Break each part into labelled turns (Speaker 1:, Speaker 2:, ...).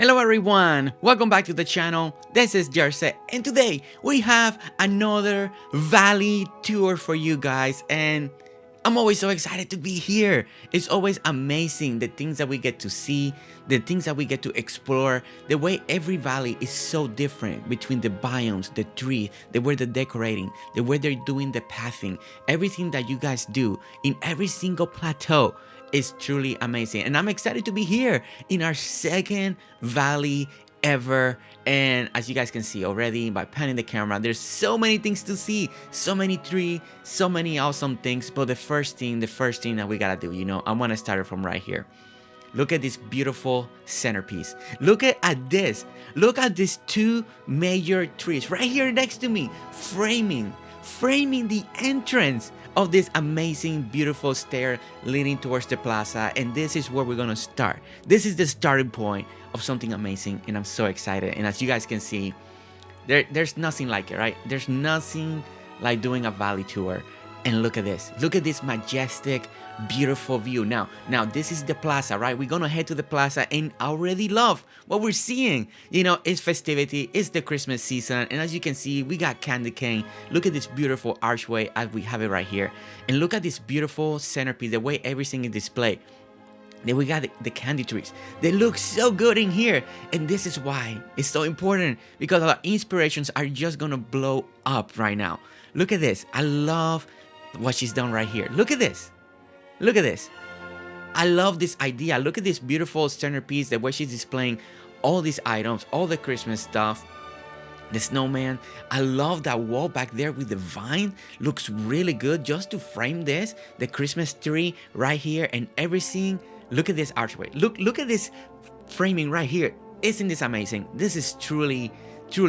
Speaker 1: Hello everyone, welcome back to the channel. This is Jersey and today we have another Valley tour for you guys, and I'm always so excited to be here. It's always amazing the things that we get to see, the things that we get to explore, the way every valley is so different between the biomes, the tree, the way they're decorating, the way they're doing the pathing, everything that you guys do in every single plateau is truly amazing. And I'm excited to be here in our second valley ever. And as you guys can see already by panning the camera, there's so many things to see, so many trees, so many awesome things. But the first thing that we gotta do, I want to start it from right here. Look at this beautiful centerpiece. Look at this. Look at these two major trees right here next to me, framing the entrance of this amazing, beautiful stair leading towards the plaza. And this is where we're gonna start. This is the starting point of something amazing, and I'm so excited. And as you guys can see, there's nothing like it, right? There's nothing like doing a valley tour. And look at this. Look at this majestic, beautiful view. Now this is the plaza, right? We're gonna head to the plaza, and I already love what we're seeing. It's festivity, it's the Christmas season, and as you can see, we got candy cane. Look at this beautiful archway as we have it right here. And look at this beautiful centerpiece, the way everything is displayed. Then we got the candy trees. They look so good in here. And this is why it's so important, because our inspirations are just gonna blow up right now. Look at this. I love what she's done right here. Look at this. Look at this. I love this idea. Look at this beautiful centerpiece, the way she's displaying all these items, all the Christmas stuff. The snowman. I love that wall back there with the vine. Looks really good just to frame this. The Christmas tree right here and everything. Look at this archway. Look at this framing right here. Isn't this amazing? This is truly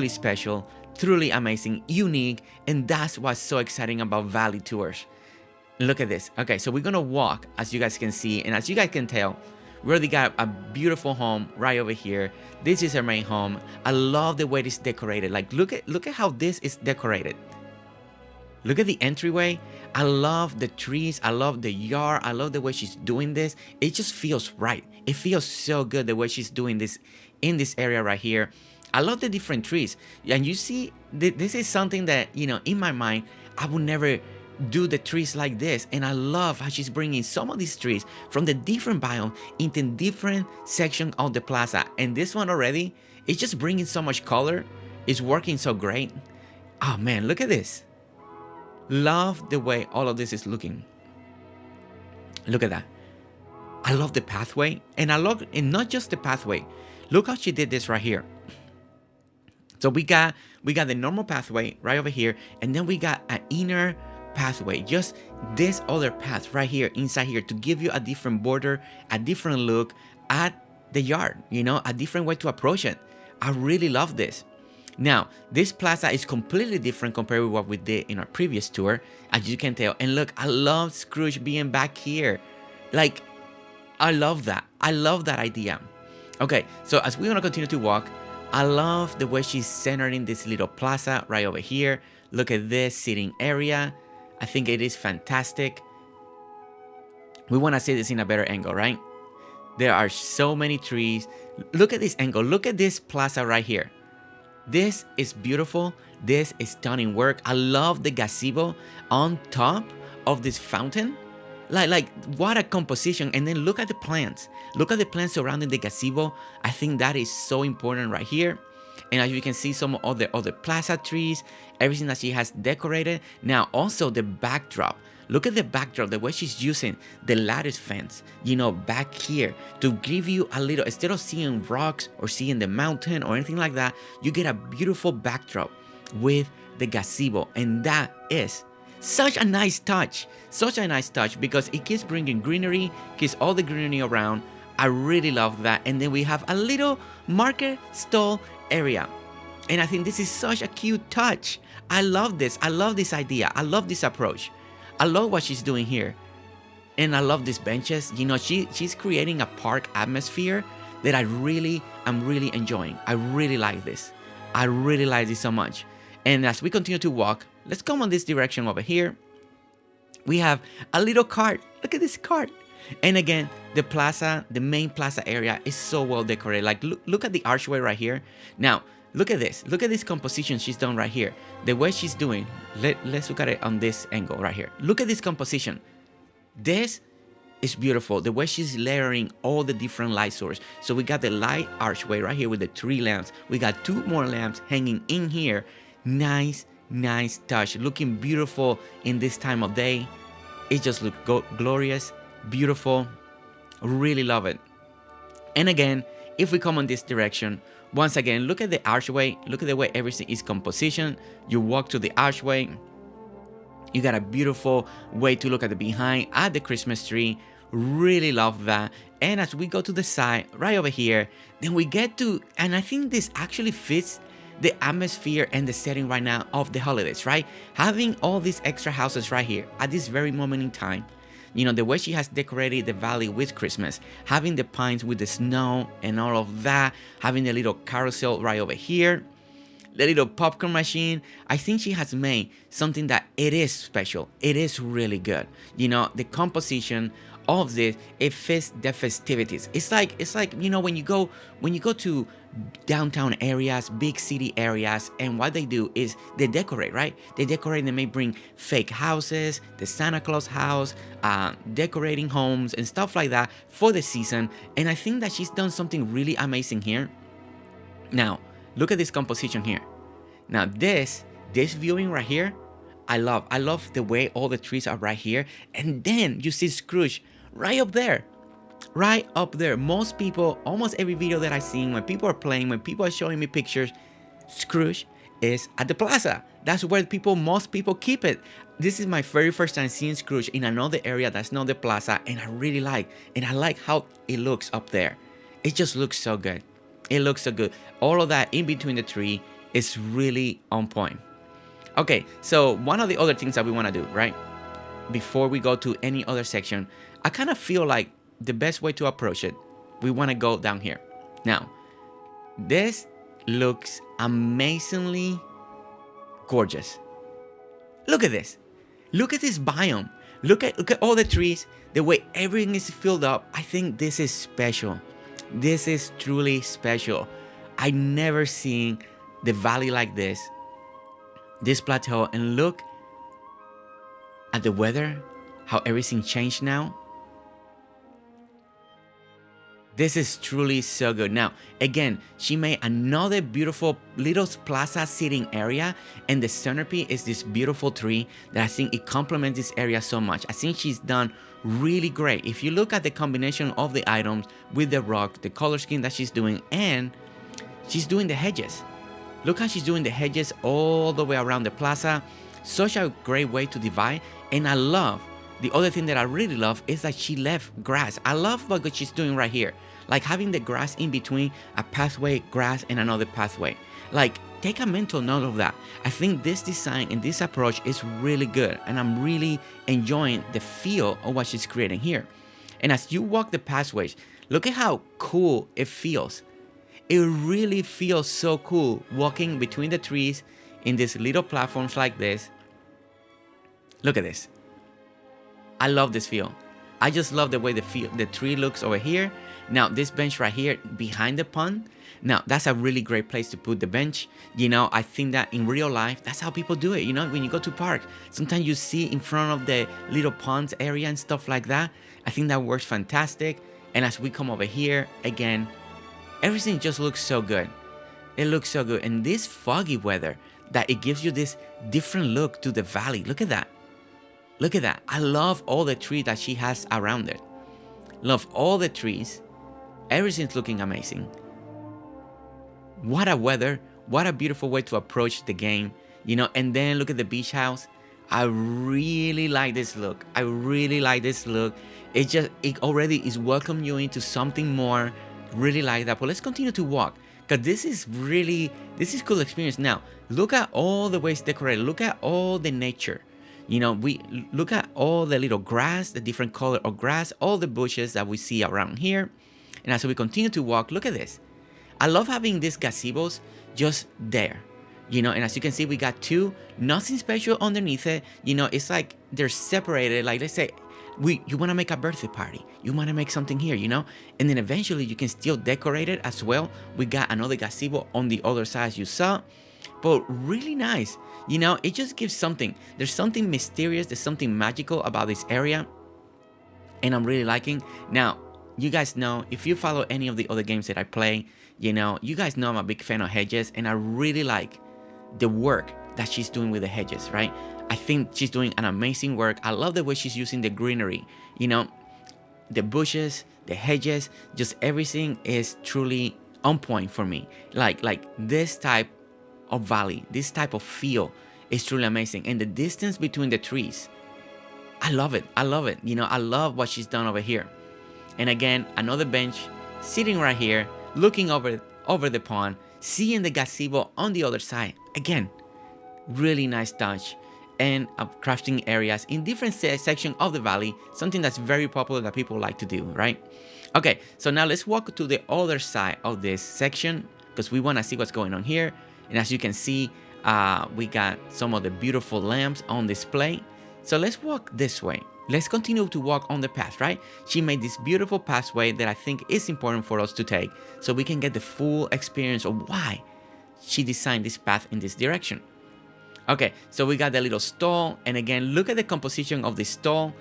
Speaker 1: special, truly amazing, unique, and that's what's so exciting about Valley Tours. Look at this. Okay, so we're gonna walk, as you guys can see, and as you guys can tell, we already got a beautiful home right over here. This is our main home. I love the way it's decorated. Like, look at how this is decorated. Look at the entryway. I love the trees. I love the yard. I love the way she's doing this. It just feels right. It feels so good the way she's doing this in this area right here. I love the different trees. And you see, this is something that, in my mind, I would never do the trees like this. And I love how she's bringing some of these trees from the different biomes into different sections of the plaza. And this one already, it's just bringing so much color. It's working so great. Oh man, look at this. Love the way all of this is looking. Look at that. I love the pathway, and not just the pathway. Look how she did this right here. So we got the normal pathway right over here, and then we got an inner pathway, just this other path right here inside here to give you a different border, a different look at the yard, a different way to approach it. I really love this. Now, this plaza is completely different compared with what we did in our previous tour, as you can tell. And look, I love Scrooge being back here. Like, I love that. I love that idea. Okay, so as we're gonna continue to walk, I love the way she's centering this little plaza right over here. Look at this sitting area. I think it is fantastic. We wanna see this in a better angle, right? There are so many trees. Look at this angle. Look at this plaza right here. This is beautiful. This is stunning work. I love the gazebo on top of this fountain. Like what a composition. And then look at the plants. Look at the plants surrounding the gazebo. I think that is so important right here. And as you can see, some of the other plaza trees, everything that she has decorated. Now also the backdrop. Look at the backdrop, the way she's using the lattice fence, back here to give you a little, instead of seeing rocks or seeing the mountain or anything like that, you get a beautiful backdrop with the gazebo. And that is such a nice touch, because it keeps bringing greenery, keeps all the greenery around. I really love that. And then we have a little market stall area. And I think this is such a cute touch. I love this. I love this idea. I love this approach. I love what she's doing here. And I love these benches. She's creating a park atmosphere that I'm really enjoying. I really like this. I really like this so much. And as we continue to walk, let's come on this direction over here. We have a little cart. Look at this cart. And again, the plaza, the main plaza area is so well decorated. Like look at the archway right here. Now, look at this. Look at this composition she's done right here. The way she's doing. Let's look at it on this angle right here. Look at this composition. This is beautiful. The way she's layering all the different light sources. So we got the light archway right here with the 3 lamps. We got 2 more lamps hanging in here. Nice touch. Looking beautiful in this time of day. It just looks glorious, beautiful. Really love it. And again, if we come on this direction, once again, look at the archway. Look at the way everything is composition. You walk to the archway. You got a beautiful way to look at the behind at the Christmas tree. Really love that. And as we go to the side, right over here, then we get to, and I think this actually fits the atmosphere and the setting right now of the holidays, right? Having all these extra houses right here at this very moment in time. You know, the way she has decorated the valley with Christmas, having the pines with the snow and all of that, having the little carousel right over here, the little popcorn machine. I think she has made something that it is special. It is really good. You know, the composition of this, it fits the festivities. It's like, you know, when you go to downtown areas, big city areas, and what they do is they decorate, right? They decorate. They may bring fake houses, the Santa Claus house, decorating homes and stuff like that for the season. And I think that she's done something really amazing here. Now, look at this composition here. Now this viewing right here, I love the way all the trees are right here. And then you see Scrooge right up there. Right up there. Most people, almost every video that I've seen, when people are playing, when people are showing me pictures, Scrooge is at the plaza. That's where most people keep it. This is my very first time seeing Scrooge in another area that's not the plaza, and I really like. And I like how it looks up there. It just looks so good. It looks so good. All of that in between the tree is really on point. Okay, so one of the other things that we want to do, right? Before we go to any other section, I kind of feel like the best way to approach it, we want to go down here. Now, this looks amazingly gorgeous. Look at this. Look at this biome. Look at all the trees, the way everything is filled up. I think this is special. This is truly special. I never seen the valley like this plateau, and look at the weather, how everything changed now. This is truly so good. Now, again, she made another beautiful little plaza seating area, and the centerpiece is this beautiful tree that I think it complements this area so much. I think she's done really great. If you look at the combination of the items with the rock, the color scheme that she's doing, and she's doing the hedges. Look how she's doing the hedges all the way around the plaza. Such a great way to divide. And I love, the other thing that I really love is that she left grass. I love what she's doing right here. Like having the grass in between a pathway, grass, and another pathway. Like, take a mental note of that. I think this design and this approach is really good. And I'm really enjoying the feel of what she's creating here. And as you walk the pathways, look at how cool it feels. It really feels so cool walking between the trees in these little platforms like this. Look at this. I love this feel. I just love the way the tree looks over here. Now, this bench right here behind the pond. Now, that's a really great place to put the bench. You know, I think that in real life, that's how people do it. You know, when you go to park, sometimes you see in front of the little ponds area and stuff like that. I think that works fantastic. And as we come over here, again, everything just looks so good. It looks so good. And this foggy weather, that it gives you this different look to the valley. Look at that. Look at that. I love all the trees that she has around it. Love all the trees. Everything's looking amazing. What a weather. What a beautiful way to approach the game. You know, and then look at the beach house. I really like this look. I really like this look. It already is welcoming you into something more. Really like that. But let's continue to walk, because this is cool experience. Now, look at all the ways decorated. Look at all the nature. You know, we look at all the little grass, the different color of grass, all the bushes that we see around here. And as we continue to walk, look at this. I love having these gazebos just there. You know, and as you can see, we got two, nothing special underneath it. You know, it's like they're separated. Like, let's say, you want to make a birthday party, you want to make something here, and then eventually you can still decorate it as well. We got another gazebo on the other side, as you saw, but really nice. It just gives something. There's something mysterious, there's something magical about this area, and I'm really liking. Now, you guys know, if you follow any of the other games that I play, you guys know I'm a big fan of hedges, and I really like the work that she's doing with the hedges, right? I think she's doing an amazing work. I love the way she's using the greenery, the bushes, the hedges, just everything is truly on point for me. Like this type of valley, this type of feel is truly amazing. And the distance between the trees, I love it. I love it. I love what she's done over here. And again, another bench sitting right here, looking over the pond, seeing the gazebo on the other side. Again, really nice touch. And crafting areas in different sections of the valley, something that's very popular that people like to do, right? Okay, so now let's walk to the other side of this section because we want to see what's going on here. And as you can see, we got some of the beautiful lamps on display. So let's walk this way. Let's continue to walk on the path, right? She made this beautiful pathway that I think is important for us to take so we can get the full experience of why she designed this path in this direction. Okay, so we got the little stall, and again, look at the composition of the stall.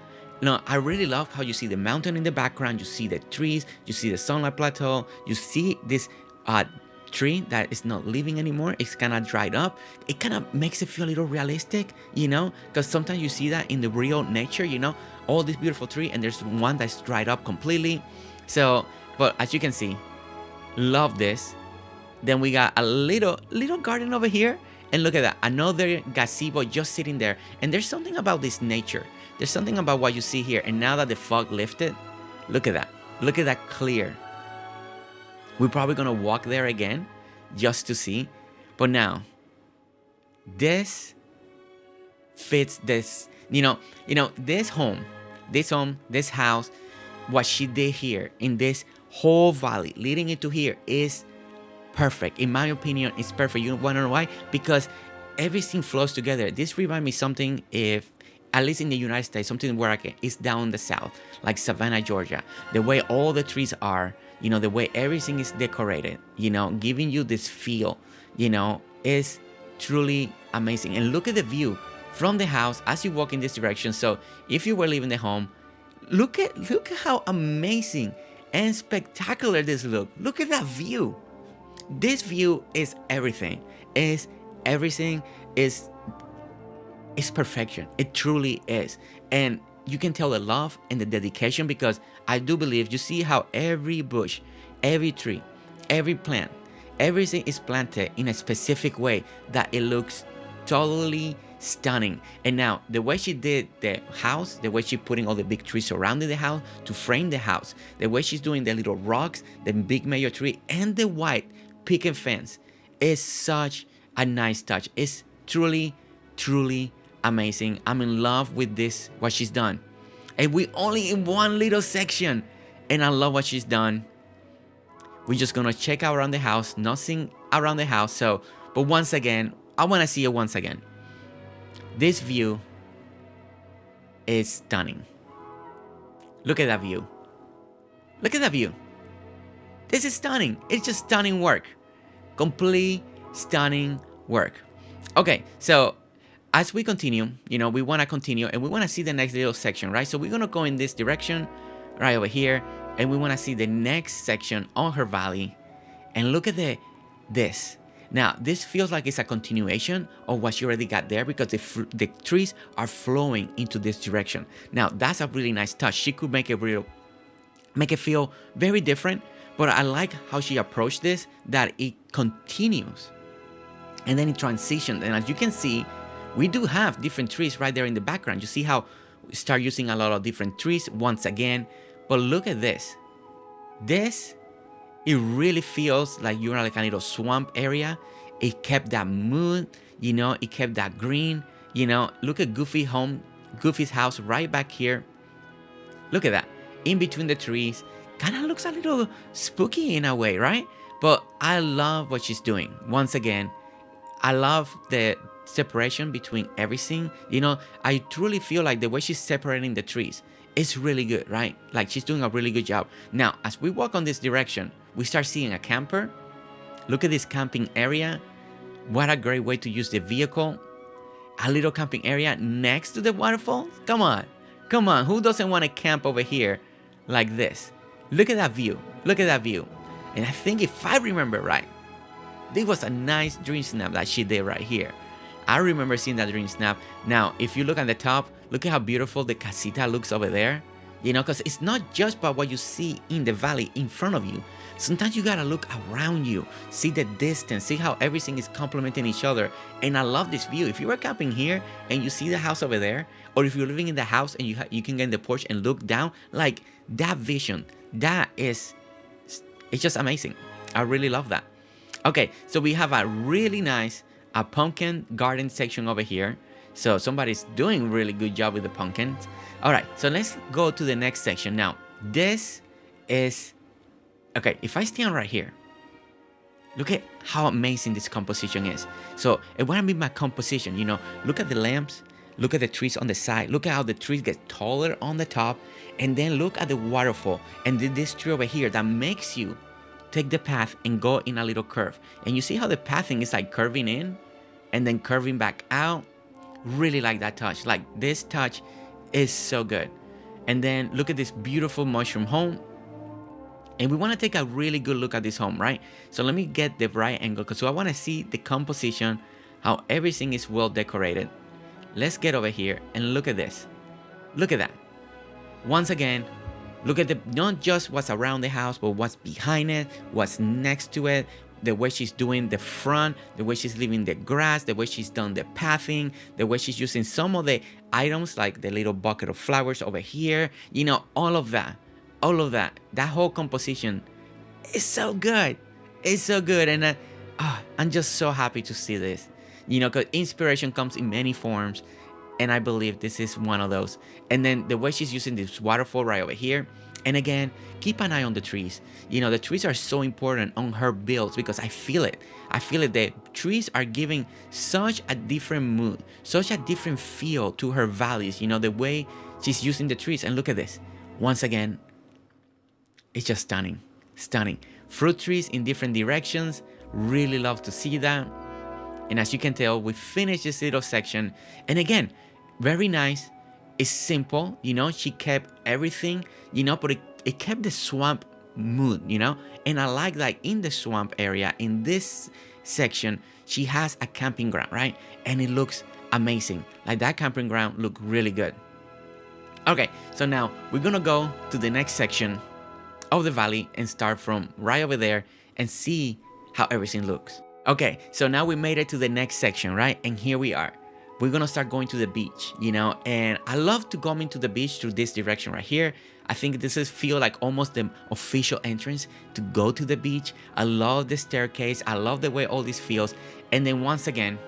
Speaker 1: I really love how you see the mountain in the background, you see the trees, you see the sunlight plateau, you see this tree that is not living anymore, it's kind of dried up. It kind of makes it feel a little realistic, because sometimes you see that in the real nature, all this beautiful tree, and there's one that's dried up completely. So, but as you can see, love this. Then we got a little garden over here. And look at that, another gazebo just sitting there. And there's something about this nature. There's something about what you see here. And now that the fog lifted, look at that. Look at that clear. We're probably going to walk there again just to see. But now, this fits this, this home, this house, what she did here in this whole valley leading into here is perfect. In my opinion, it's perfect. You want to know why? Because everything flows together. This reminds me something, if at least in the United States, something where it's down the south, like Savannah, Georgia. The way all the trees are, the way everything is decorated, giving you this feel, is truly amazing. And look at the view from the house as you walk in this direction. So if you were leaving the home, look at how amazing and spectacular this looks. Look at that view. This view is everything. Is perfection. It truly is. And you can tell the love and the dedication, because I do believe you see how every bush, every tree, every plant, everything is planted in a specific way that it looks totally stunning. And now the way she did the house, the way she's putting all the big trees surrounding the house to frame the house, the way she's doing the little rocks, the big mayor tree, and the white picket fence is such a nice touch. It's truly amazing. I'm in love with this, what she's done. And we only in one little section, and I love what she's done. We're just gonna check out around the house, nothing around the house. So, but once again, I wanna see it once again. This view is stunning. Look at that view. Look at that view. This is stunning. It's just stunning work. Complete stunning work. Okay, so as we continue, we want to continue and we want to see the next little section, right? So we're going to go in this direction right over here, and we want to see the next section on her valley. And look at this. Now, this feels like it's a continuation of what she already got there, because the trees are flowing into this direction. Now, that's a really nice touch. She could make it feel very different, but I like how she approached this, that it continues and then it transitions. And as you can see, we do have different trees right there in the background. You see how we start using a lot of different trees once again. But look at this. It really feels like you're like a little swamp area. It kept that mood, it kept that green. Look at Goofy's house right back here. Look at that. In between the trees. Kind of looks a little spooky in a way, right? But I love what she's doing. Once again, I love the separation between everything. I truly feel like the way she's separating the trees It's really good, right? Like she's doing a really good job. Now, as we walk on this direction, we start seeing a camper. Look at this camping area. What a great way to use the vehicle. A little camping area next to the waterfall. Come on. Come on. Who doesn't want to camp over here like this? Look at that view. Look at that view. And I think if I remember right, this was a nice dream snap that she did right here. I remember seeing that dream snap. Now, if you look at the top, look at how beautiful the casita looks over there. You know, because it's not just about what you see in the valley in front of you. Sometimes you gotta look around you, see the distance, see how everything is complementing each other. And I love this view. If you were camping here and you see the house over there, or if you're living in the house and you can get in the porch and look down, like that vision, it's just amazing. I really love that. Okay, so we have a really nice pumpkin garden section over here. So somebody's doing a really good job with the pumpkins. All right, so let's go to the next section. Now, this is, okay, if I stand right here, look at how amazing this composition is. So, and what I mean by composition, you know, look at the lamps, look at the trees on the side, look at how the trees get taller on the top, and then look at the waterfall and this tree over here that makes you take the path and go in a little curve. And you see how the pathing is like curving in and then curving back out. Really like that touch. Like this touch is so good. And then look at this beautiful mushroom home. And we want to take a really good look at this home, right? So let me get the right angle because I want to see the composition, how everything is well decorated. Let's get over here and look at this. Look at that. Once again, look at not just what's around the house, but what's behind it, what's next to it, the way she's doing the front, the way she's leaving the grass, the way she's done the pathing, the way she's using some of the items like the little bucket of flowers over here, you know, all of that, that whole composition is so good. It's so good. And I'm just so happy to see this, you know, because inspiration comes in many forms. And I believe this is one of those. And then the way she's using this waterfall right over here. And again, keep an eye on the trees. You know, the trees are so important on her builds because I feel it. I feel it. The trees are giving such a different mood, such a different feel to her valleys. You know, the way she's using the trees. And look at this. Once again, it's just stunning. Stunning. Fruit trees in different directions. Really love to see that. And as you can tell, we finished this little section. And again, very nice. It's simple, you know, she kept everything, you know, but it kept the swamp mood, you know. And I like that in the swamp area, in this section, she has a camping ground, right? And it looks amazing. Like that camping ground looked really good. Okay, so now we're gonna go to the next section of the valley and start from right over there and see how everything looks. Okay, so now we made it to the next section, right? And here we are. We're gonna start going to the beach, you know, and I love to go into the beach through this direction right here. I think this is feel like almost the official entrance to go to the beach. I love the staircase. I love the way all this feels. And then once again,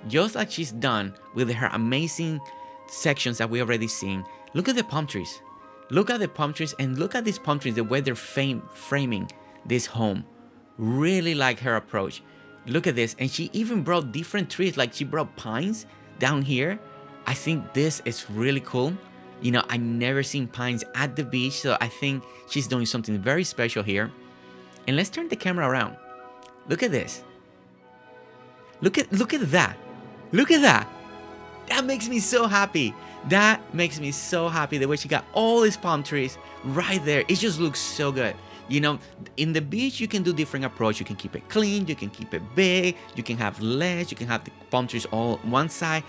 Speaker 1: just like she's done with her amazing sections that we already seen, look at the palm trees. Look at the palm trees and look at these palm trees, the way they're framing this home. Really like her approach. Look at this. And she even brought different trees, like she brought pines down here. I think this is really cool. You know, I never seen pines at the beach, so I think she's doing something very special here. And let's turn the camera around. Look at this. Look at that. Look at that. That makes me so happy. That makes me so happy the way she got all these palm trees right there. It just looks so good. You know, in the beach, you can do different approach. You can keep it clean. You can keep it big. You can have ledge. You can have the palm trees all one side.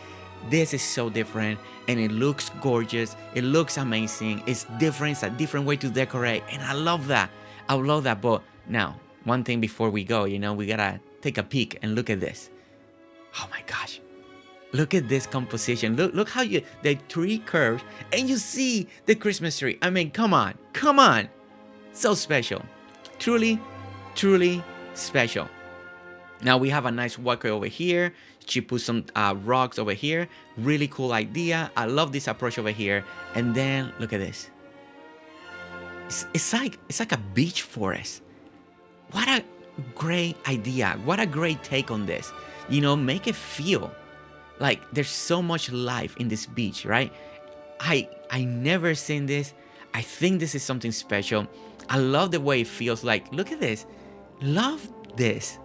Speaker 1: This is so different and it looks gorgeous. It looks amazing. It's different. It's a different way to decorate. And I love that. I love that. But now, one thing before we go, you know, we gotta take a peek and look at this. Oh my gosh. Look at this composition. Look how the tree curves and you see the Christmas tree. I mean, come on. Come on. So special. Truly, truly special. Now we have a nice walkway over here. She put some rocks over here. Really cool idea. I love this approach over here. And then look at this. It's like a beach forest. What a great idea. What a great take on this. You know, make it feel like there's so much life in this beach, right? I never seen this. I think this is something special. I love the way it feels like. Look at this. Love this.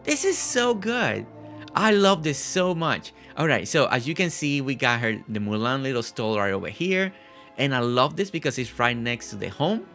Speaker 1: This is so good. I love this so much. All right, so as you can see, we got her the Mulan little stall right over here. And I love this because it's right next to the home.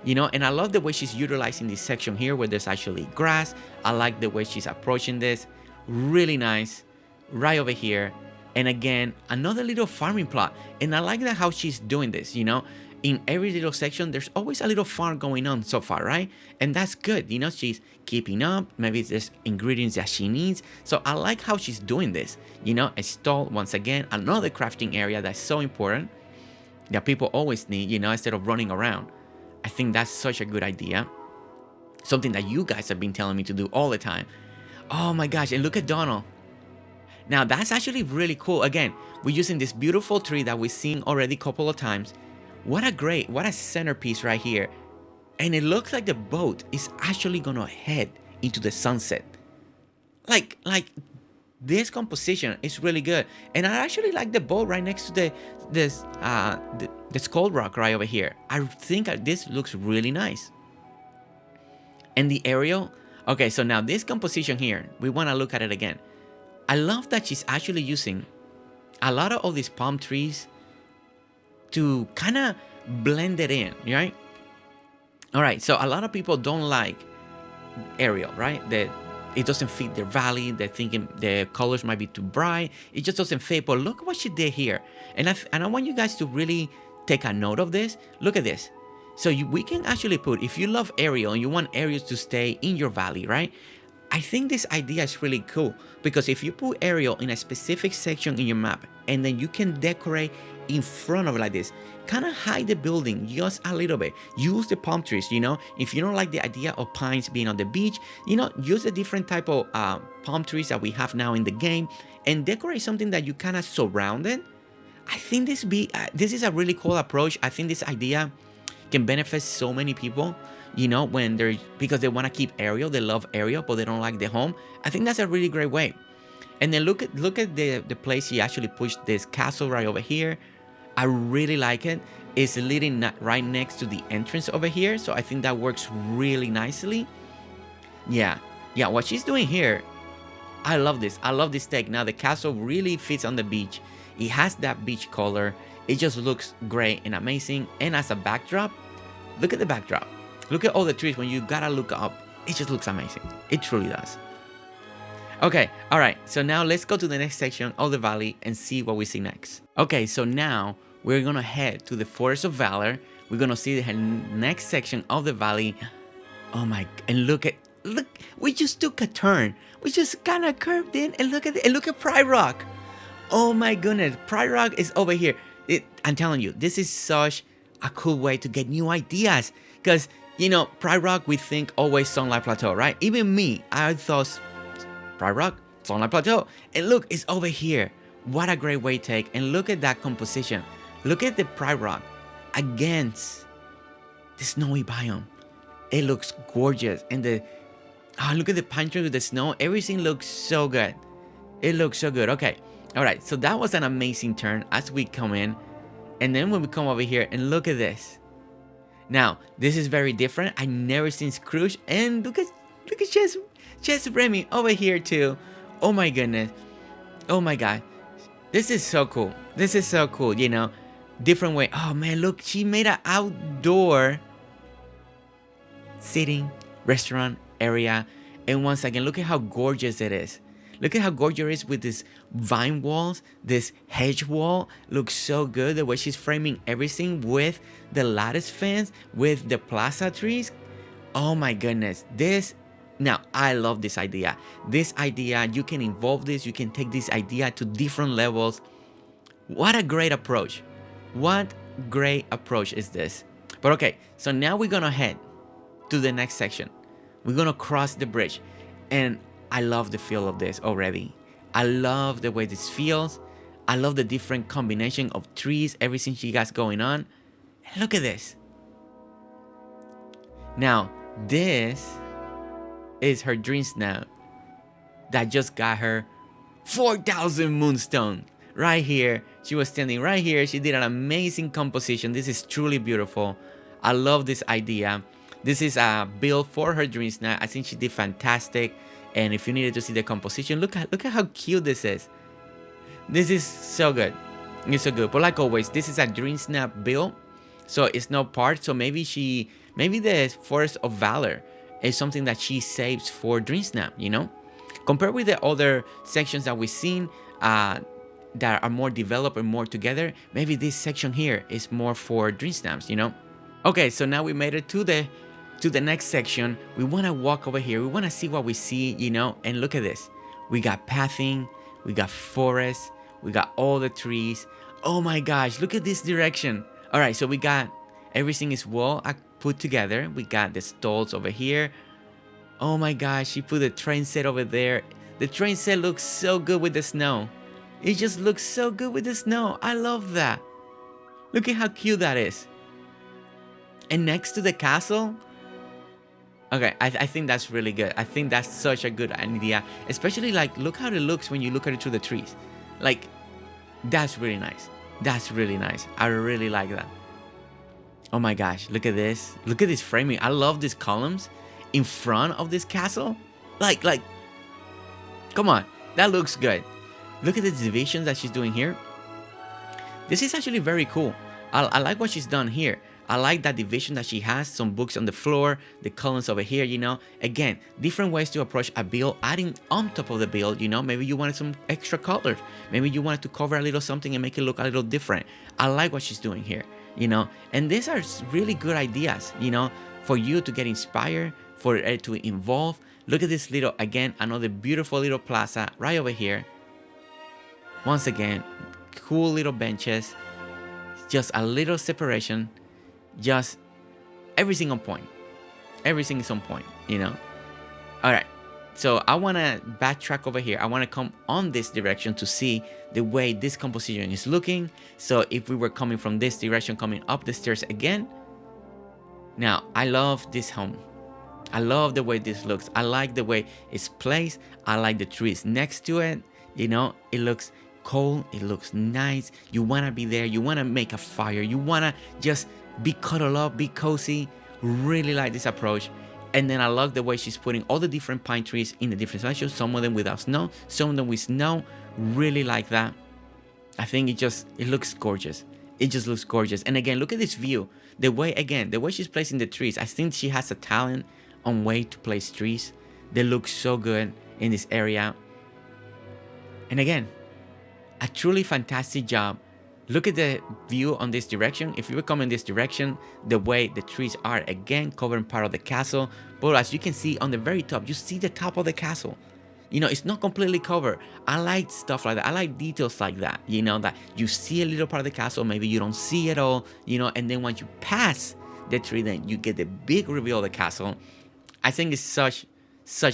Speaker 1: You know, and I love the way she's utilizing this section here where there's actually grass. I like the way she's approaching this. Really nice. Right over here. And again, another little farming plot. And I like that how she's doing this, you know. In every little section, there's always a little farm going on so far, right? And that's good. You know, she's keeping up. Maybe there's ingredients that she needs. So I like how she's doing this. You know, a stall, once again, another crafting area that's so important that people always need, you know, instead of running around. I think that's such a good idea. Something that you guys have been telling me to do all the time. Oh my gosh, and look at Donald. Now that's actually really cool. Again, we're using this beautiful tree that we've seen already a couple of times. What a centerpiece right here. And it looks like the boat is actually gonna head into the sunset. Like this composition is really good. And I actually like the boat right next to the skull rock right over here. I think this looks really nice. And the aerial. Okay, so now this composition here, we want to look at it again. I love that she's actually using a lot of all these palm trees to kind of blend it in, right? All right, so a lot of people don't like aerial, right? That it doesn't fit their valley. They're thinking the colors might be too bright. It just doesn't fit. But look what she did here. And I want you guys to really take a note of this. Look at this. So we can actually put, if you love aerial and you want areas to stay in your valley, right? I think this idea is really cool because if you put aerial in a specific section in your map and then you can decorate in front of it like this, kind of hide the building just a little bit. Use the palm trees, you know. If you don't like the idea of pines being on the beach, you know, use the different type of palm trees that we have now in the game and decorate something that you kind of surround it. I think this is a really cool approach. I think this idea can benefit so many people, you know, because they want to keep aerial, they love aerial, but they don't like the home. I think that's a really great way. And then look at the place he actually pushed this castle right over here. I really like it. It's leading right next to the entrance over here, so I think that works really nicely. Yeah, what she's doing here, I love this. I love this take. Now the castle really fits on the beach. It has that beach color. It just looks great and amazing. And as a backdrop, look at the backdrop. Look at all the trees. When you gotta look up, it just looks amazing. It truly does. Okay, all right. So now let's go to the next section of the valley and see what we see next. Okay, so now we're gonna head to the Forest of Valor. We're gonna see the next section of the valley. Oh my! And look, we just took a turn. We just kind of curved in and look at Pride Rock. Oh my goodness, Pride Rock is over here. I'm telling you, this is such a cool way to get new ideas. Because, you know, Pride Rock, we think always Sunlight Plateau, right? Even me, I thought Pride Rock, Sunlight Plateau. And look, it's over here. What a great way to take. And look at that composition. Look at the Pride Rock against the snowy biome. It looks gorgeous. And look at the pine tree with the snow. Everything looks so good. It looks so good. Okay. All right. So that was an amazing turn as we come in. And then when we come over here and look at this. Now, this is very different. I never seen Scrooge. And look at Chess Remy over here too. Oh my goodness. Oh my God. This is so cool. This is so cool, you know. Different way. Oh man, look, she made an outdoor sitting restaurant area. And once again, look at how gorgeous it is. Look at how gorgeous it is with this vine walls, this hedge wall. Looks so good. The way she's framing everything with the lattice fence, with the plaza trees. Oh my goodness. Now, I love this idea. This idea, you can involve this. You can take this idea to different levels. What a great approach. What great approach is this? But okay, so now we're going to head to the next section. We're going to cross the bridge. And I love the feel of this already. I love the way this feels. I love the different combination of trees, everything she got going on. And look at this. Now, this is her dream snap that just got her 4,000 moonstone. right here. She was standing right here. She did an amazing composition. This is truly beautiful. I love this idea. This is a build for her dream snap. I think she did fantastic. And if you needed to see the composition, look at how cute this is. This is so good. It's so good. But like always, this is a dream snap build, so it's no part. So maybe the Forest of Valor is something that she saves for dream snap. You know, compared with the other sections that we've seen that are more developed and more together. Maybe this section here is more for dream snaps. You know. Okay, so now we made it to the next section. We want to walk over here. We want to see what we see. You know, and look at this. We got pathing. We got forest. We got all the trees. Oh my gosh, look at this direction. All right, so we got everything is well put together. We got the stalls over here. Oh my gosh, she put the train set over there. The train set looks so good with the snow. It just looks so good with the snow. I love that. Look at how cute that is. And next to the castle, okay, I think that's really good. I think that's such a good idea. Especially like, look how it looks when you look at it through the trees. Like, that's really nice. That's really nice. I really like that. Oh my gosh, look at this. Look at this framing. I love these columns in front of this castle. Like, come on. That looks good. Look at the divisions that she's doing here. This is actually very cool. I like what she's done here. I like that division that she has, some books on the floor, the columns over here, you know. Again, different ways to approach a build, adding on top of the build, you know. Maybe you wanted some extra colors. Maybe you wanted to cover a little something and make it look a little different. I like what she's doing here, you know. And these are really good ideas, you know, for you to get inspired, for it to involve. Look at this little, again, another beautiful little plaza right over here. Once again, cool little benches, just a little separation. Just everything on point. Everything is on point, you know. All right, so I want to backtrack over here. I want to come on this direction to see the way this composition is looking. So if we were coming from this direction, coming up the stairs again. Now, I love this home. I love the way this looks. I like the way it's placed. I like the trees next to it. You know, it looks cold. It looks nice. You want to be there. You want to make a fire. You want to just be cuddled up, be cozy. Really like this approach. And then I love the way she's putting all the different pine trees in the different sections. Some of them without snow, some of them with snow. Really like that. I think it looks gorgeous. It just looks gorgeous. And again, look at this view. The way she's placing the trees. I think she has a talent on way to place trees. They look so good in this area. And again, a truly fantastic job. Look at the view on this direction. If you were coming this direction, the way the trees are again covering part of the castle. But as you can see on the very top, you see the top of the castle. You know, it's not completely covered. I like stuff like that. I like details like that. You know, that you see a little part of the castle, maybe you don't see it all, you know, and then once you pass the tree, then you get the big reveal of the castle. I think it's such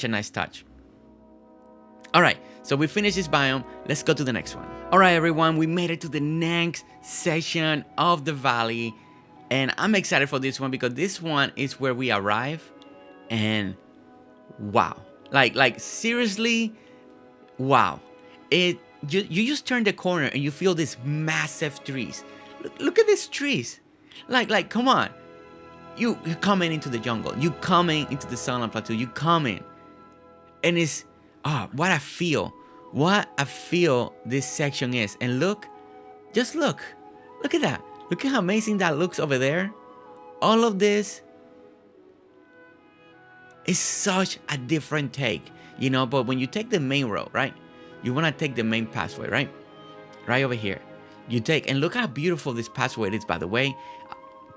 Speaker 1: a nice touch. All right, so we finished this biome. Let's go to the next one. All right, everyone, we made it to the next section of the valley. And I'm excited for this one because this one is where we arrive. And wow, like seriously, wow. You just turn the corner and you feel these massive trees. Look at these trees. Like, come on. You're coming into the jungle. You're coming into the Sunland Plateau. You're coming. And it's, what a feel this section is. And just look at that. Look at how amazing that looks over there. All of this is such a different take, you know. But when you take the main road, right, you want to take the main pathway, right over here. You take, and look how beautiful this pathway is, by the way.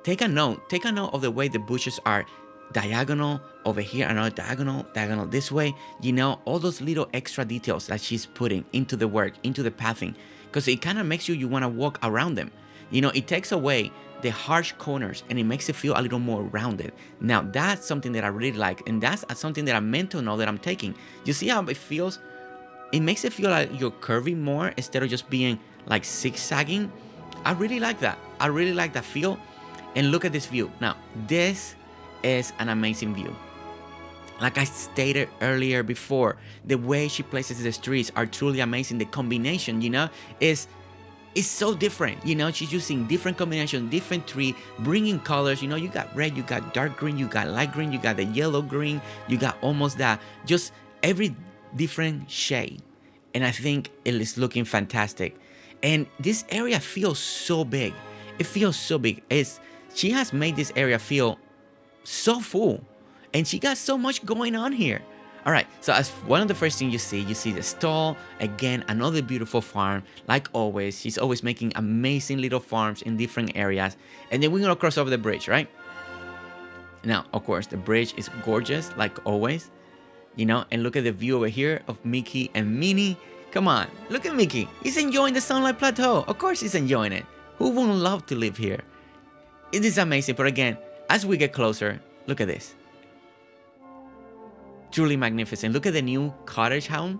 Speaker 1: Take a note of the way the bushes are diagonal over here, another diagonal this way, you know, all those little extra details that she's putting into the work, into the pathing, because it kind of makes you want to walk around them. You know, it takes away the harsh corners and it makes it feel a little more rounded. Now, that's something that I really like, and that's something that I'm meant to know that I'm taking. You see how it feels? It makes it feel like you're curving more instead of just being like zigzagging. I really like that. I really like that feel. And look at this view. Now, this is an amazing view. Like I stated earlier before, the way she places the trees are truly amazing. The combination, is so different. She's using different combination, different tree, bringing colors. You got red, you got dark green, you got light green, you got the yellow green, you got almost that, just every different shade. And I think it is looking fantastic. And this area feels so big. It feels so big. She has made this area feel so full, and she got so much going on here. All right, so as one of the first things you see the stall. Again, another beautiful farm. Like always, she's always making amazing little farms in different areas. And then we're gonna cross over the bridge, right? Now, of course, the bridge is gorgeous, like always. And look at the view over here of Mickey and Minnie. Come on, look at Mickey. He's enjoying the Sunlight Plateau. Of course he's enjoying it. Who wouldn't love to live here? It is amazing, but again, as we get closer, look at this. Truly magnificent. Look at the new cottage home.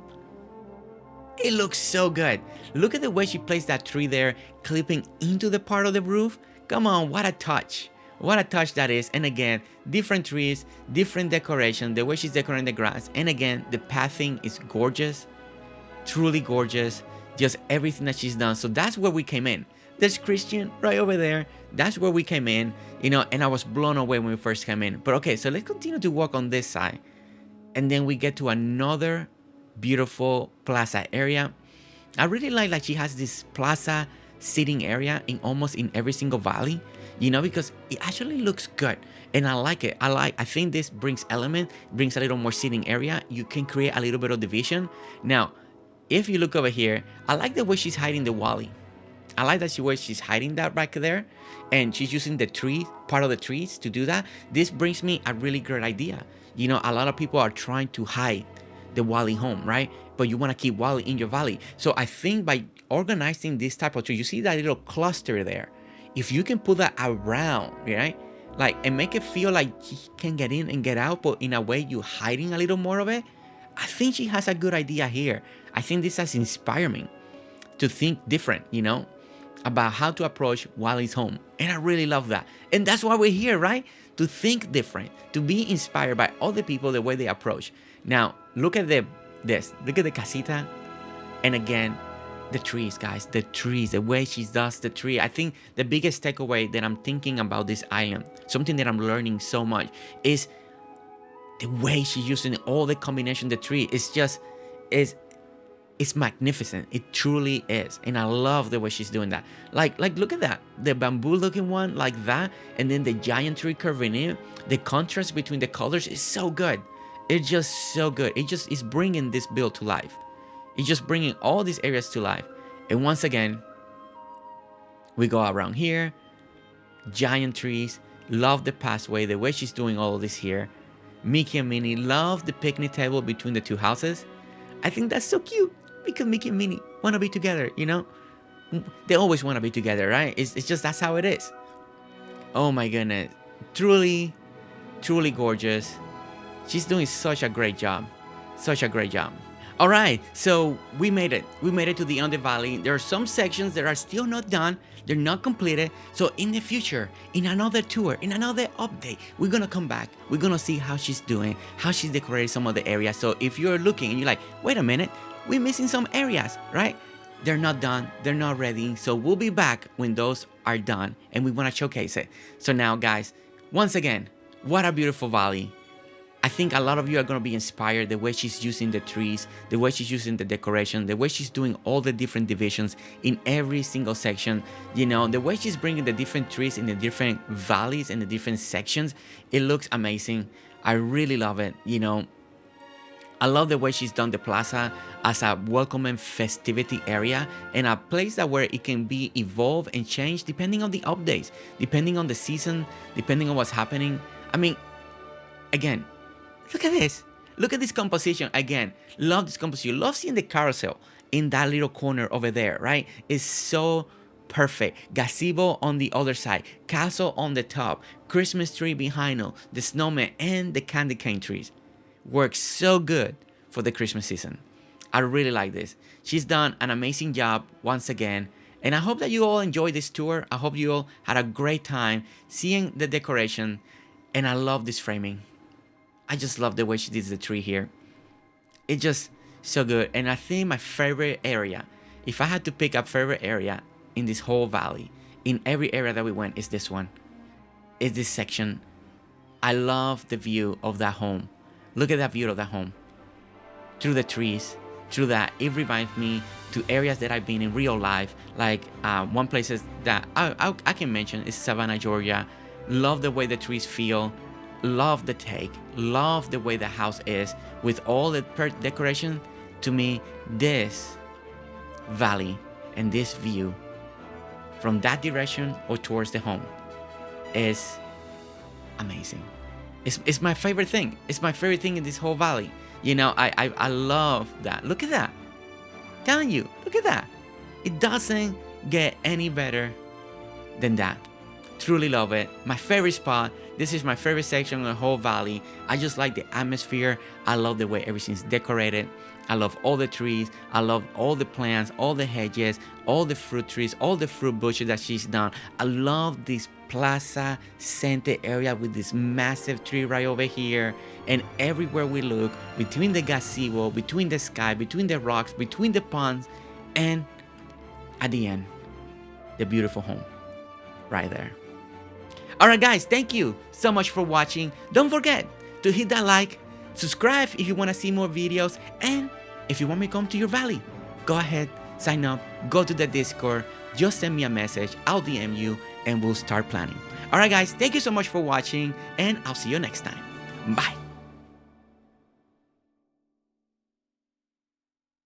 Speaker 1: It looks so good. Look at the way she placed that tree there, clipping into the part of the roof. Come on, what a touch. What a touch that is. And again, different trees, different decoration, the way she's decorating the grass. And again, the pathing is gorgeous. Truly gorgeous. Just everything that she's done. So that's where we came in. There's Kristian right over there. That's where we came in, and I was blown away when we first came in. But okay, so let's continue to walk on this side. And then we get to another beautiful plaza area. I really like she has this plaza sitting area almost in every single valley, because it actually looks good. And I like it. I think this brings a little more seating area. You can create a little bit of division. Now, if you look over here, I like the way she's hiding the Wally. I like that she's hiding that right there, and she's using the tree, part of the trees to do that. This brings me a really great idea. A lot of people are trying to hide the Wally home, right? But you want to keep Wally in your valley. So I think by organizing this type of tree, you see that little cluster there. If you can put that around, right? And make it feel like he can get in and get out, but in a way you're hiding a little more of it. I think she has a good idea here. I think this has inspired me to think different, about how to approach Wally's home. And I really love that. And that's why we're here, right? To think different, to be inspired by other people, the way they approach. Now, look at this. Look at the casita. And again, the trees, guys. The trees, the way she does the tree. I think the biggest takeaway that I'm thinking about this island, something that I'm learning so much, is the way she's using all the combination of the tree. It's magnificent. It truly is. And I love the way she's doing that. Like look at that. The bamboo looking one like that. And then the giant tree curving in. The contrast between the colors is so good. It's just so good. It just is bringing this build to life. It's just bringing all these areas to life. And once again, we go around here. Giant trees. Love the pathway. The way she's doing all of this here. Mickey and Minnie love the picnic table between the two houses. I think that's so cute. Because Mickey and Minnie want to be together, They always want to be together, right? It's just that's how it is. Oh my goodness. Truly, truly gorgeous. She's doing such a great job. Such a great job. All right, so we made it. We made it to the end of the valley. There are some sections that are still not done. They're not completed. So in the future, in another tour, in another update, we're going to come back. We're going to see how she's doing, how she's decorated some of the areas. So if you're looking and you're like, wait a minute, we're missing some areas, right? They're not done. They're not ready. So we'll be back when those are done and we want to showcase it. So now, guys, once again, what a beautiful valley. I think a lot of you are going to be inspired the way she's using the trees, the way she's using the decoration, the way she's doing all the different divisions in every single section, the way she's bringing the different trees in the different valleys and the different sections. It looks amazing. I really love it. I love the way she's done the plaza as a welcoming festivity area and a place where it can be evolved and changed depending on the updates, depending on the season, depending on what's happening. I mean, again, look at this. Look at this composition. Again, love this composition. Love seeing the carousel in that little corner over there, right? It's so perfect. Gazebo on the other side. Castle on the top. Christmas tree behind them. The snowman and the candy cane trees. Works so good for the Christmas season. I really like this. She's done an amazing job once again. And I hope that you all enjoyed this tour. I hope you all had a great time seeing the decoration. And I love this framing. I just love the way she did the tree here. It's just so good. And I think my favorite area, if I had to pick a favorite area in this whole valley, in every area that we went, is this one. Is this section. I love the view of that home. Look at that view of that home. Through the trees, through that, it reminds me to areas that I've been in real life. Like one place that I can mention is Savannah, Georgia. Love the way the trees feel. Love the take. Love the way the house is with all the decoration. To me, this valley and this view from that direction or towards the home is amazing. It's my favorite thing. It's my favorite thing in this whole valley. You know, I love that. Look at that. Telling you, look at that. It doesn't get any better than that. Truly love it. My favorite spot. This is my favorite section of the whole valley. I just like the atmosphere. I love the way everything's decorated. I love all the trees. I love all the plants, all the hedges, all the fruit trees, all the fruit bushes that she's done. I love this Plaza Center area with this massive tree right over here. And everywhere we look, between the gazebo, between the sky, between the rocks, between the ponds, and at the end, the beautiful home right there. Alright guys, thank you so much for watching. Don't forget to hit that like, subscribe if you want to see more videos, and if you want me to come to your valley, go ahead, sign up, go to the Discord, just send me a message, I'll DM you, and we'll start planning. Alright guys, thank you so much for watching, and I'll see you next time. Bye.